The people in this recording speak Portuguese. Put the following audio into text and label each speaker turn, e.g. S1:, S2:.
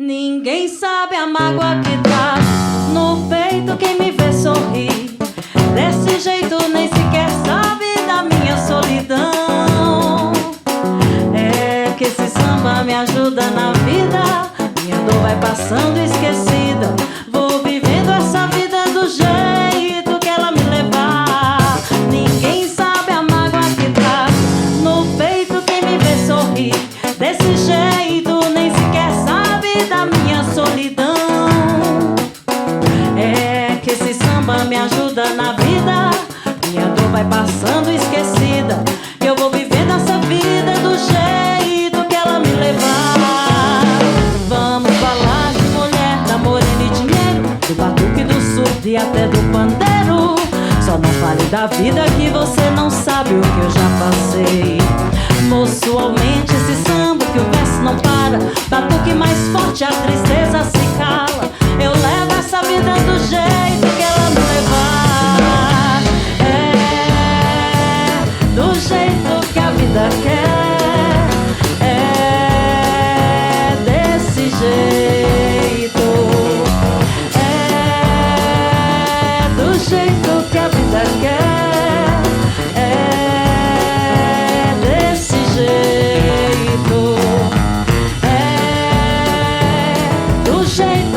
S1: Ninguém sabe a mágoa que traz no peito quem me vê sorrir. Desse jeito nem sequer sabe da minha solidão. É que esse samba me ajuda na vida. Minha dor vai passando esquecida. Vou vivendo essa vida do jeito que ela me levar. Ninguém sabe a mágoa que traz no peito quem me vê sorrir. Desse jeito nem sequer sabe da minha solidão. É que esse samba me ajuda na vida. Minha dor vai passando esquecida. Eu vou vivendo essa vida do jeito que ela me levar. Vamos falar de mulher, da morena e dinheiro, do batuque, do surdo e até do pandeiro. Só não fale da vida que você não sabe o que eu já passei. Moço, aumente esse samba que o verso não para. Batuque mais forte, a tristeza se cala. Eu levo essa vida do jeito que ela me levar. É do jeito que a vida quer. É desse jeito. É do jeito que a vida quer. Jeito